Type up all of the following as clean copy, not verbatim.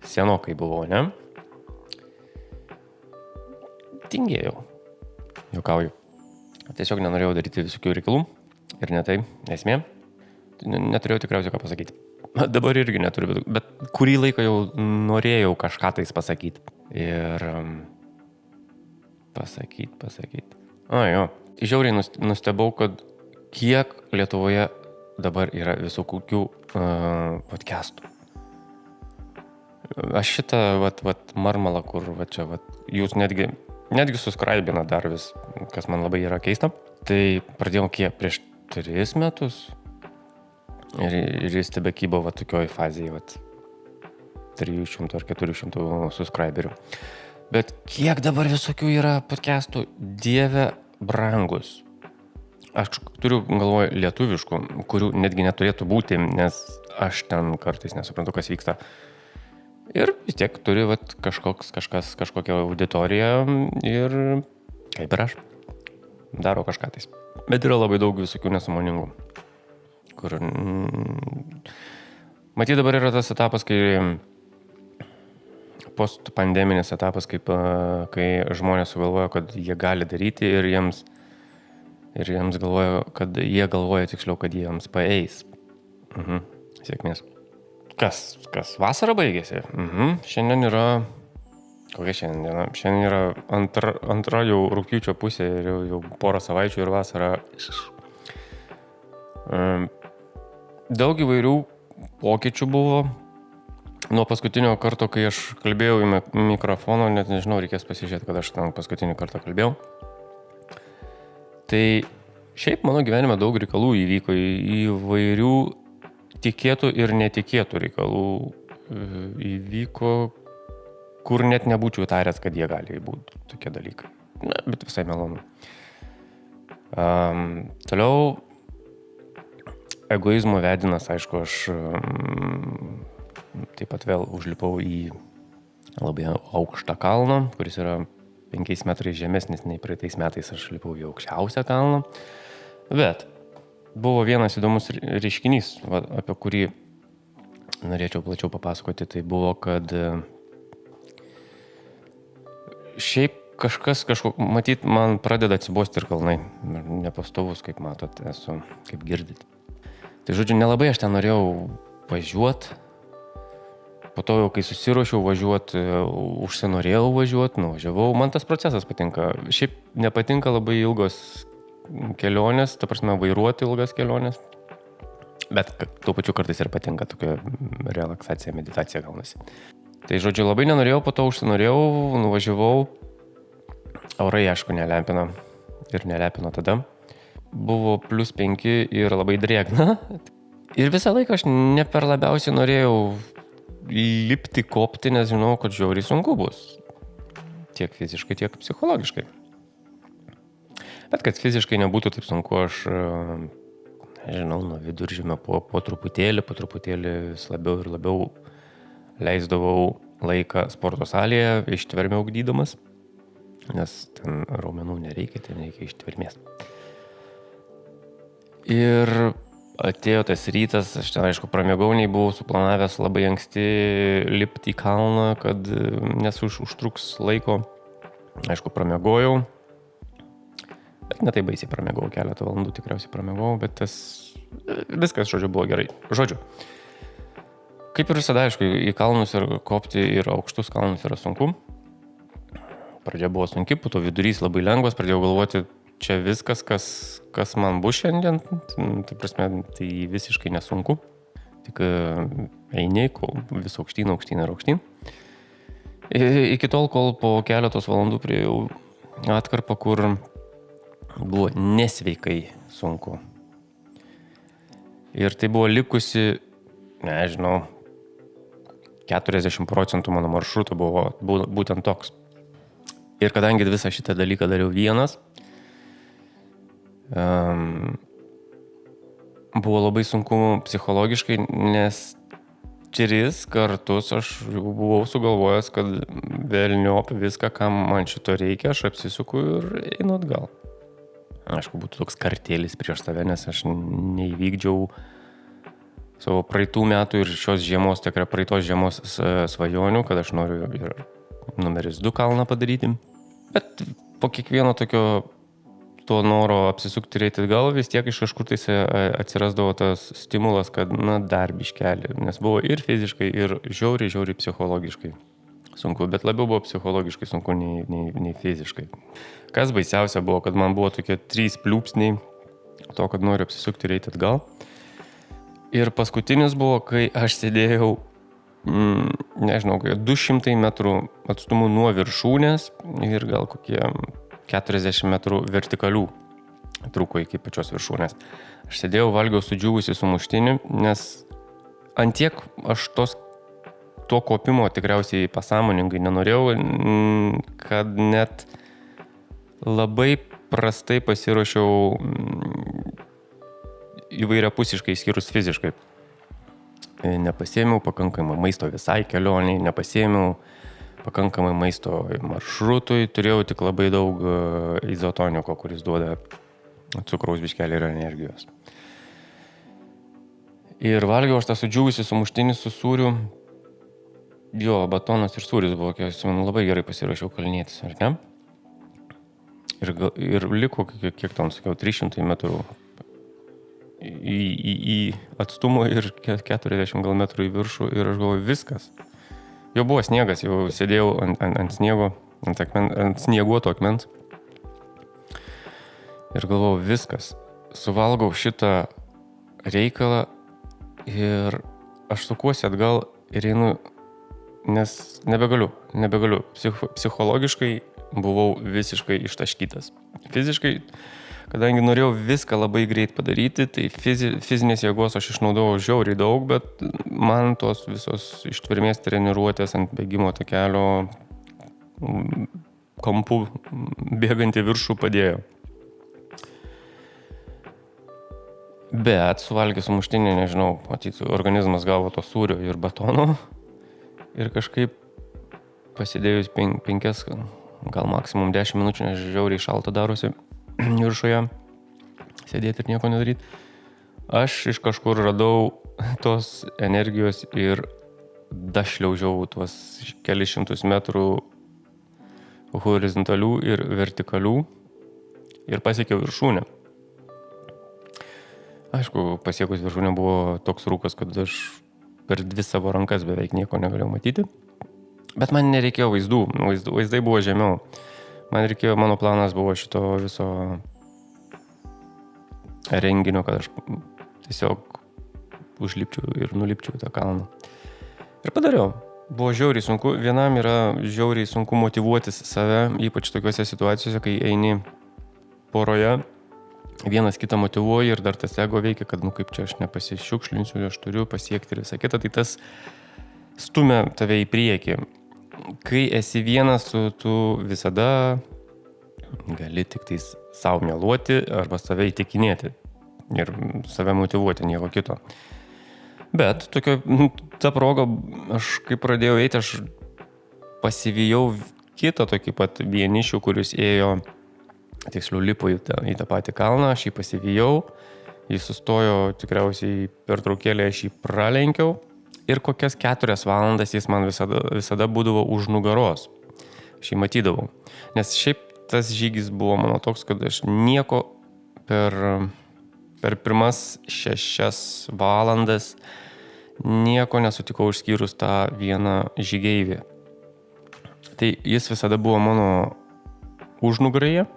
Senokai buvau, ne? Tingėjau. Juokauju. Tiesiog nenorėjau daryti visokių reikalų. Ir ne tai esmė. Neturėjau tikriausiai ką pasakyti. Dabar irgi neturiu, bet kurį laiką jau norėjau kažką tais pasakyti. Ir pasakyti. Jo. Žiauriai nustebau, kad kiek Lietuvoje dabar yra visokių podcastų. Aš šitą marmalą, kur čia, jūs netgi suskraibina dar vis, kas man labai yra keista. Tai pradėjau prieš 3 metus ir jis tebekybo tokioj fazėje 300 ar 400 subscriberių. Bet kiek dabar visokių yra podcastų, dieve brangus. Aš turiu galvoje lietuviškų, kurių netgi neturėtų būti, nes aš ten kartais nesuprantu, kas vyksta. Ir vis tiek turi kažkokią auditoriją ir kaip ir aš daro kažką tais. Bet yra labai daug visokių nesąmoningų, kur matyt dabar yra tas etapas, kai postpandeminis etapas, kai žmonės sugalvoja, kad jie gali daryti ir jiems galvoja, kad jiems paeis. Sėkmės. Kas vasara baigėsi? Šiandien yra... Kokia šiandien diena? Šiandien yra antra jau rugpjūčio pusė ir jau porą savaičių ir vasara. Daug įvairių pokyčių buvo. Nuo paskutinio karto, kai aš kalbėjau į mikrofoną, net nežinau, reikės pasižiūrėti, kad aš ten paskutinį kartą kalbėjau. Tai šiaip mano gyvenime daug reikalų įvyko, įvairių tikėtų ir netikėtų reikalų įvyko, kur net nebūčiau taręs, kad jie gali būti tokie dalykai. Na, bet visai malonu. Toliau, egoizmo vedinas, aišku, aš taip pat vėl užlipau į labai aukštą kalną, kuris yra 5 metrais žemesnis nei praeitais metais aš lipau į aukščiausią kalną. Bet buvo vienas įdomus reiškinys, apie kurį norėčiau plačiau papasakoti. Tai buvo, kad šiaip matyt, man pradeda atsibosti ir kalnai. Nepastovus, kaip matot, esu, kaip girdit. Tai žodžiu, nelabai aš ten norėjau važiuoti. Po to jau, kai susiruošiau važiuoti, užsinorėjau važiuoti, nuvažiavau. Man tas procesas patinka. Šiaip nepatinka labai ilgos kelionės, ta prasme vairuoti ilgas kelionės. Bet tuo pačiu kartais ir patinka tokia relaksacija, meditacija gaunasi. Tai žodžiu, labai nenorėjau, po to užsinorėjau, nuvažiavau. Orai, aišku, nelepino. Ir nelepino tada. Buvo +5 ir labai drėgna. Ir visą laiką aš ne per labiausiai norėjau lipti, kopti, nes žinau, kad žiauriai sunku bus. Tiek fiziškai, tiek psichologiškai. Bet kad fiziškai nebūtų taip sunku, aš, nežinau, nuo viduržemio po truputėlį vis labiau ir labiau leisdavau laiką sporto salėje, ištvermę ugdydamas, nes ten raumenų nereikia, ten reikia ištvermės. Ir atėjo tas rytas, aš ten, aišku, pramiegau, nei buvau suplanavęs labai anksti lipti į kalną, nes užtruks laiko. Aišku, pramiegojau, bet ne taip baisiai pramiegau, keletą valandų tikriausiai pramiegau, bet viskas, žodžiu, buvo gerai. Žodžiu, kaip ir visada, aišku, į kalnus ir kopti ir aukštus kalnus yra sunku. Pradžia buvo sunki, po to vidurys labai lengvas, pradėjau galvoti, čia viskas, kas man bus šiandien, tai prasme, tai visiškai nesunku. Tik eini, vis aukštyn. Iki tol, kol po keletos valandų priėjau atkarpą, kur buvo nesveikai sunku. Ir tai buvo likusi, nežinau, 40% mano maršruto buvo būtent toks. Ir kadangi visą šitą dalyką dariau vienas, buvo labai sunku psichologiškai, nes 3 kartus aš buvau sugalvojęs, kad velniop viską, kam man šito reikia, aš apsisuku ir einu atgal. Aišku, būtų toks kartėlis prieš save, nes aš neįvykdžiau savo praeitų metų ir šios žiemos, tikrai praeitos žiemos svajonių, kad aš noriu ir numeris 2 kalną padaryti. Bet po kiekvieno tokio to noro apsisukti ir eiti atgal, vis tiek iš kažkur tai atsirasdavo tas stimulas, kad dar biškelį, nes buvo ir fiziškai, ir žiauriai psichologiškai sunku, bet labiau buvo psichologiškai sunku nei fiziškai. Kas baisiausia buvo, kad man buvo tokie 3 pliūpsniai to, kad noriu apsisukti ir eiti atgal. Ir paskutinis buvo, kai aš sėdėjau, nežinau, 200 metrų atstumu nuo viršūnės ir gal kokie 40 metrų vertikalių truko iki pačios viršūnės. Aš sėdėjau, valgiau sudžiūvusi sumuštinį, nes antiek aš to kopimo tikriausiai pasąmoningai nenorėjau, kad net labai prastai pasiruošiau įvairiapusiškai skyrus fiziškai. Nepasiėmiau pakankamai maisto visai kelioniai, nepasiėmiau pakankamai maisto maršrutui, turėjau tik labai daug izotoniko, kuris duoda cukraus biškelį ir energijos. Ir valgiau aš tą sudžiūvusi sumuštinį su sūriu. Jo, batonas ir sūris buvo, man labai gerai pasiruošiau kalnietis, ar ne? Ir liko, kiek tam sakiau, 300 metrų į atstumo ir 40 gal metrų į viršų ir aš galvoju, viskas. Jau buvo sniegas, jau sėdėjau ant sniego, ant snieguoto akmens. Ir galvoju, viskas. Suvalgau šitą reikalą ir aš sukuosi atgal ir einu, nes nebegaliu. Psichologiškai buvau visiškai ištaškytas. Fiziškai, kadangi norėjau viską labai greit padaryti, tai fizinės jėgos aš išnaudojau žiauriai daug, bet man tos visos ištvermės treniruotės ant bėgimo takelio kampų bėgantį viršų padėjo. Bet suvalgęs sumuštinį, nežinau, matyt, organizmas gavo to sūrio ir batono ir kažkaip pasidėjus 5, gal maksimum 10 minučių, nes žiauriai šalta darosi viršuje, sėdėti ir nieko nedaryti. Aš iš kažkur radau tos energijos ir dašliaužiau tuos kelis šimtus metrų horizontalių ir vertikalių ir pasiekiau viršūnę. Aišku, pasiekus viršūnę buvo toks rūkas, kad aš per 2 savo rankas beveik nieko negalėjau matyti. Bet man nereikėjo vaizdų, vaizdai buvo žemiau. Mano planas buvo šito viso renginio, kad aš tiesiog užlipčiau ir nulipčiau tą kalną. Ir padariau. Buvo žiauriai sunku. Vienam yra žiauriai sunku motyvuotis save, ypač tokiuose situacijose, kai eini poroje, vienas kitą motyvuoja ir dar tas ego veikia, kad kaip čia aš nepasišiukšlinsiu, aš turiu pasiekti ir visą kitą, tai tas stumia tave į priekį. Kai esi vienas, tu visada gali tik tais savo meluoti arba save įtikinėti ir save motyvuoti, nieko kito. Bet ta proga, aš kai pradėjau eiti, aš pasivijau kitą tokį pat vienišių, kuris ėjo, tiksliau lipo į tą patį kalną, aš jį pasivijau, jis sustojo tikriausiai per traukėlę, aš jį pralenkiau. Ir kokias 4 valandas jis man visada būdavo už nugaros. Aš jį matydavau. Nes šiaip tas žygis buvo mano toks, kad aš nieko per pirmas 6 valandas nieko nesutikau išskyrus tą vieną žygeivį. Tai jis visada buvo mano užnugaryje.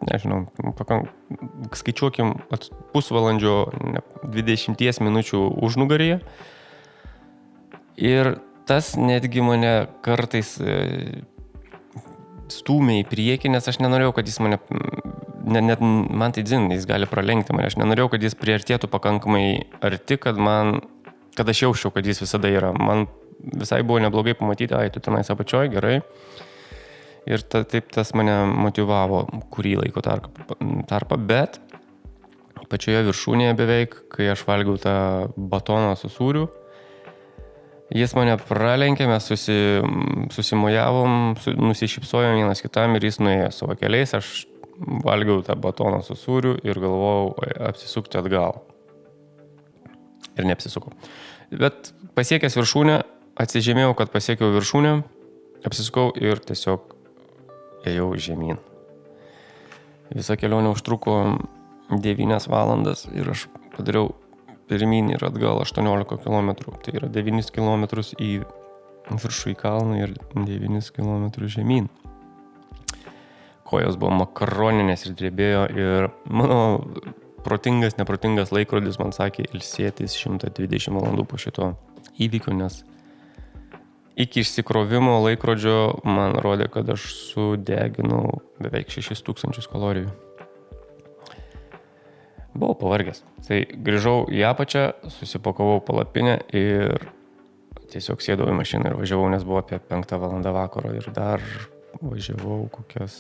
Nežinau, skaičiuokim pusvalandžio 20 minučių užnugaryje. Ir tas netgi mane kartais stūmė į priekį, nes aš nenorėjau, kad jis mane, net man tai dzin, jis gali pralenkti mane, aš nenorėjau, kad jis priartėtų pakankamai arti, kad aš jausčiau, kad jis visada yra. Man visai buvo neblogai pamatyti, tu tenais apačioj, gerai. Ir taip tas mane motyvavo kurį laiko tarpą, bet pačioje viršūnėje beveik, kai aš valgiau tą batoną su sūriu, jis mane pralenkė, mes susimojavom, nusišypsojom vienas kitam ir jis nuėjo savo keliais, aš valgiau tą batoną su sūriu ir galvojau apsisukti atgal. ir neapsisukau. Bet pasiekęs viršūnę, atsižymėjau, kad pasiekiau viršūnę, apsisukau ir tiesiog ėjau žemyn. Visa kelionė užtruko 9 valandas ir aš padariau pirmyn ir atgal 18 km. Tai yra 9 km į viršų į kalną ir 9 km žemyn. Kojos buvo makaroninės ir drebėjo ir mano neprotingas laikrodis man sakė ilsėtis 120 valandų po šito įvykio, nes iki išsikrovimo laikrodžio man rodė, kad aš sudeginau beveik 6000 kalorijų. Buvau pavargęs. Tai grįžau į apačią, susipakavau palapinę ir tiesiog sėdau į mašiną ir važiavau, nes buvo apie 5 valandą vakaro ir dar važiavau kokias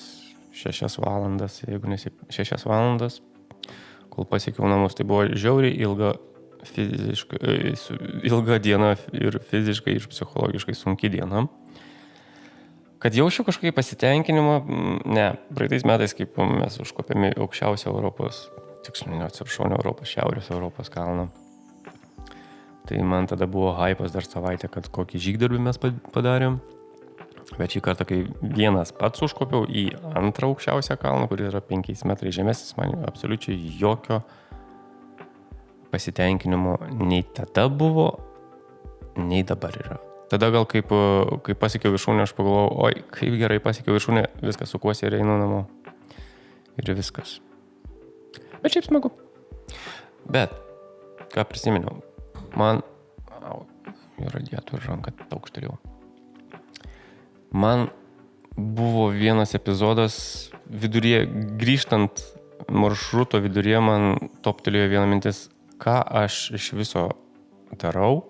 6 valandas, jeigu ne 6 valandas, kol pasiekiau namus. Tai buvo žiauriai ilga diena ir fiziškai ir psichologiškai sunki diena. Kad jaučiu kažkokį pasitenkinimą, ne, praeitais metais, kaip mes užkopėme aukščiausią Europos, Šiaurės Europos kalną. Tai man tada buvo hypas dar savaitę, kad kokį žygdarbį mes padarėm. Bet šį kartą, kai vienas pats užkopiau į antrą aukščiausią kalną, kuris yra 5 metrai žemesnis, man absoliučiai jokio pasitenkinimo nei tada buvo, nei dabar yra. Tada gal kaip pasiekiau viršūnę, aš pagalvojau, oi, kaip gerai pasiekiau viršūnę, viskas sukuosi ir einu namo. Ir viskas. Bet šiaip smagu. Bet, ką prisiminiau, man, radiatorių ranką aukštelėjau. Man buvo vienas epizodas viduryje, grįžtant maršruto viduryje, man toptelėjo viena mintis, ką aš iš viso darau,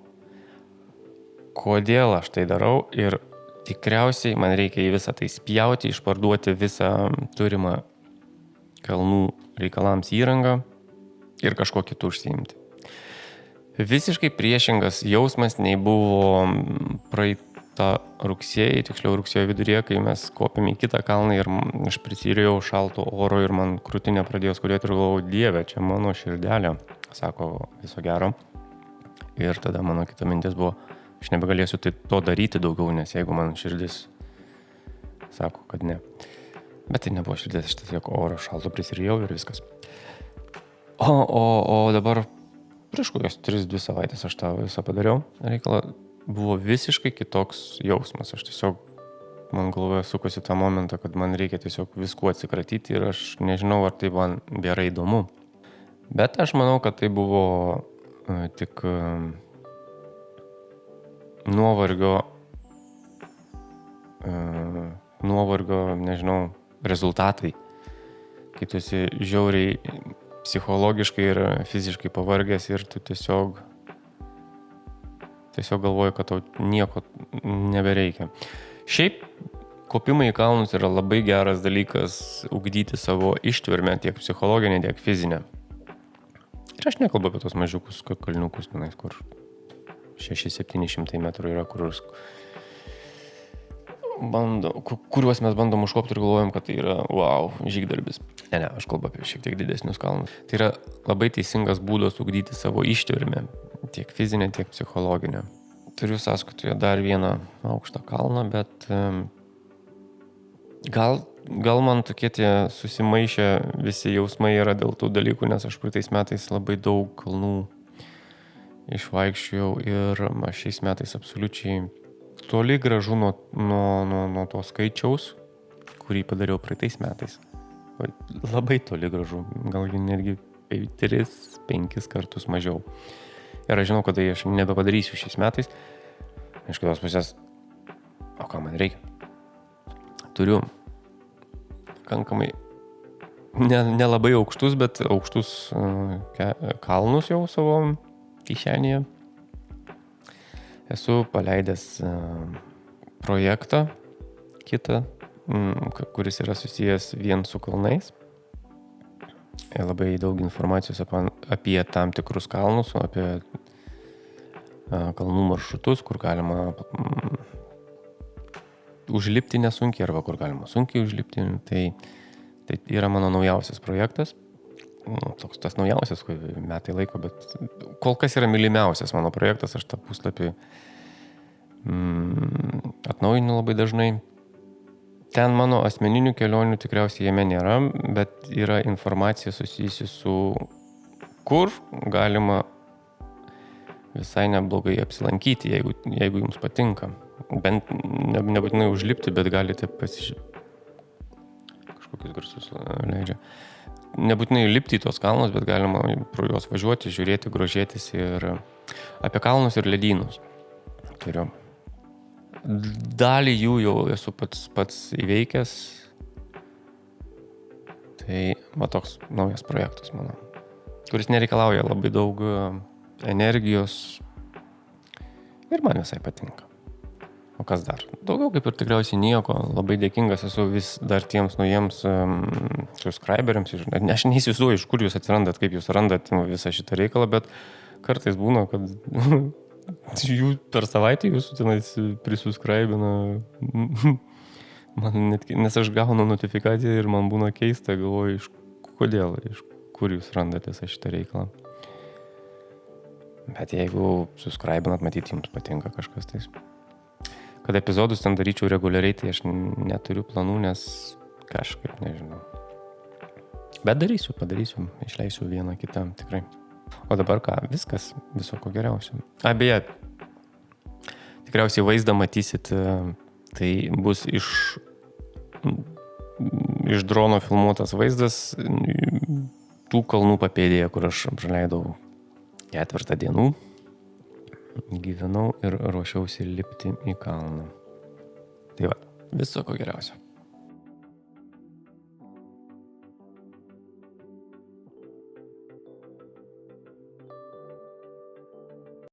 kodėl aš tai darau ir tikriausiai man reikia į visą tai spjauti, išparduoti visą turimą kalnų reikalams įrangą ir kažko kitų užsiimti. Visiškai priešingas jausmas nei buvo praeitą rugsėjį, tiksliau rugsėjo viduryje, kai mes kopėme į kitą kalną ir aš prisirėjau šalto oro ir man krūtinė pradėjo skaudėti ir galvojau, Dieve, čia mano širdelė, sako viso gero. Ir tada mano kita mintis buvo, aš nebegalėsiu to daryti daugiau, nes jeigu man širdis sako, kad ne. Bet tai nebuvo širdis, aš tiesiog oro šalto prisirėjau ir viskas. O dabar prieš kokias 3-2 savaitės aš tą visą padariau reikalą. Buvo visiškai kitoks jausmas. Aš tiesiog, man galvoje sukosi tą momentą, kad man reikia tiesiog viskuo atsikratyti ir aš nežinau, ar tai man gerai įdomu. Bet aš manau, kad tai buvo tik nuovargio, nežinau, rezultatai. Kai tu esi žiauriai psichologiškai ir fiziškai pavargęs ir tu tiesiog galvoju, kad tau nieko nebereikia. Šiaip kopimai į kalnus yra labai geras dalykas ugdyti savo ištvermę, tiek psichologinę, tiek fizinę. Ir aš nekalbu apie tos mažiukus kalniukus, kur 600-700 metrų yra, kuriuos mes bandom užkopti ir galvojam, kad tai yra wow, žygdarbis. Ne, aš kalbu apie šiek tiek didesnius kalnus. Tai yra labai teisingas būdas ugdyti savo ištvermę, tiek fizinę, tiek psichologinę. Turiu sąskaitoje dar vieną aukštą kalną, bet gal man tokie tie susimaišę visi jausmai yra dėl tų dalykų, nes aš praeitais metais labai daug kalnų išvaikščiojau ir aš šiais metais absoliučiai toli gražu nuo to skaičiaus, kurį padariau praeitais metais. Labai toli gražu, gal netgi 3-5 kartus mažiau. Ir aš žinau, kad tai aš nebepadarysiu šiais metais. Iš kitos pusės, o ką man reikia? Turiu pakankamai nelabai aukštus, bet aukštus kalnus jau savo kišenėje. Esu paleidęs projektą kitą, kuris yra susijęs vien su kalnais. Labai daug informacijos apie tam tikrus kalnus, apie kalnų maršrutus, kur galima užlipti nesunkiai arba kur galima sunkiai užlipti. Tai yra mano naujausias projektas. toks tas naujausias, metai laiko, bet kol kas yra mylimiausias mano projektas, aš tą puslapį atnaujinu labai dažnai. Ten mano asmeninių kelionių tikriausiai jame nėra, bet yra informacija susijusi su kur galima visai neblogai apsilankyti, jeigu jums patinka. Bent nebūtinai užlipti, bet galite kažkokius garsus leidžia. Nebūtinai lipti į tos kalnus, bet galima pro juos važiuoti, žiūrėti, grožėtis ir apie kalnus ir ledynus. Turiu. Dalį jų jau esu pats įveikęs. Tai va toks naujas projektas mano, kuris nereikalauja labai daug energijos ir man visai patinka. O kas dar? Daugiau kaip ir tikriausiai nieko. Labai dėkingas esu vis dar tiems naujiems subscriberiams. Aš neįsivaizduoju, iš kur jūs atsirandat, kaip jūs randat visą šitą reikalą, bet kartais būna, kad jų per savaitę jūsų tenais prisuscribina. Nes aš gaunu notifikaciją ir man būna keista, galvoju, iš kur jūs randat visą šitą reikalą. Bet jeigu subscribinat, matyti jums patinka kažkas tais. Kad epizodus ten daryčiau reguliariai, tai aš neturiu planų, nes kažkaip nežinau. Bet padarysiu, išleisiu vieną kitą tikrai. O dabar ką, viskas, viso ko geriausio. Beje, tikriausiai vaizdą matysit, tai bus iš drono filmuotas vaizdas tų kalnų papėdėje, kur aš praleidau 4 dienų. Gyvenau ir ruošiausi lipti į kalną. Tai va, viso ko geriausio.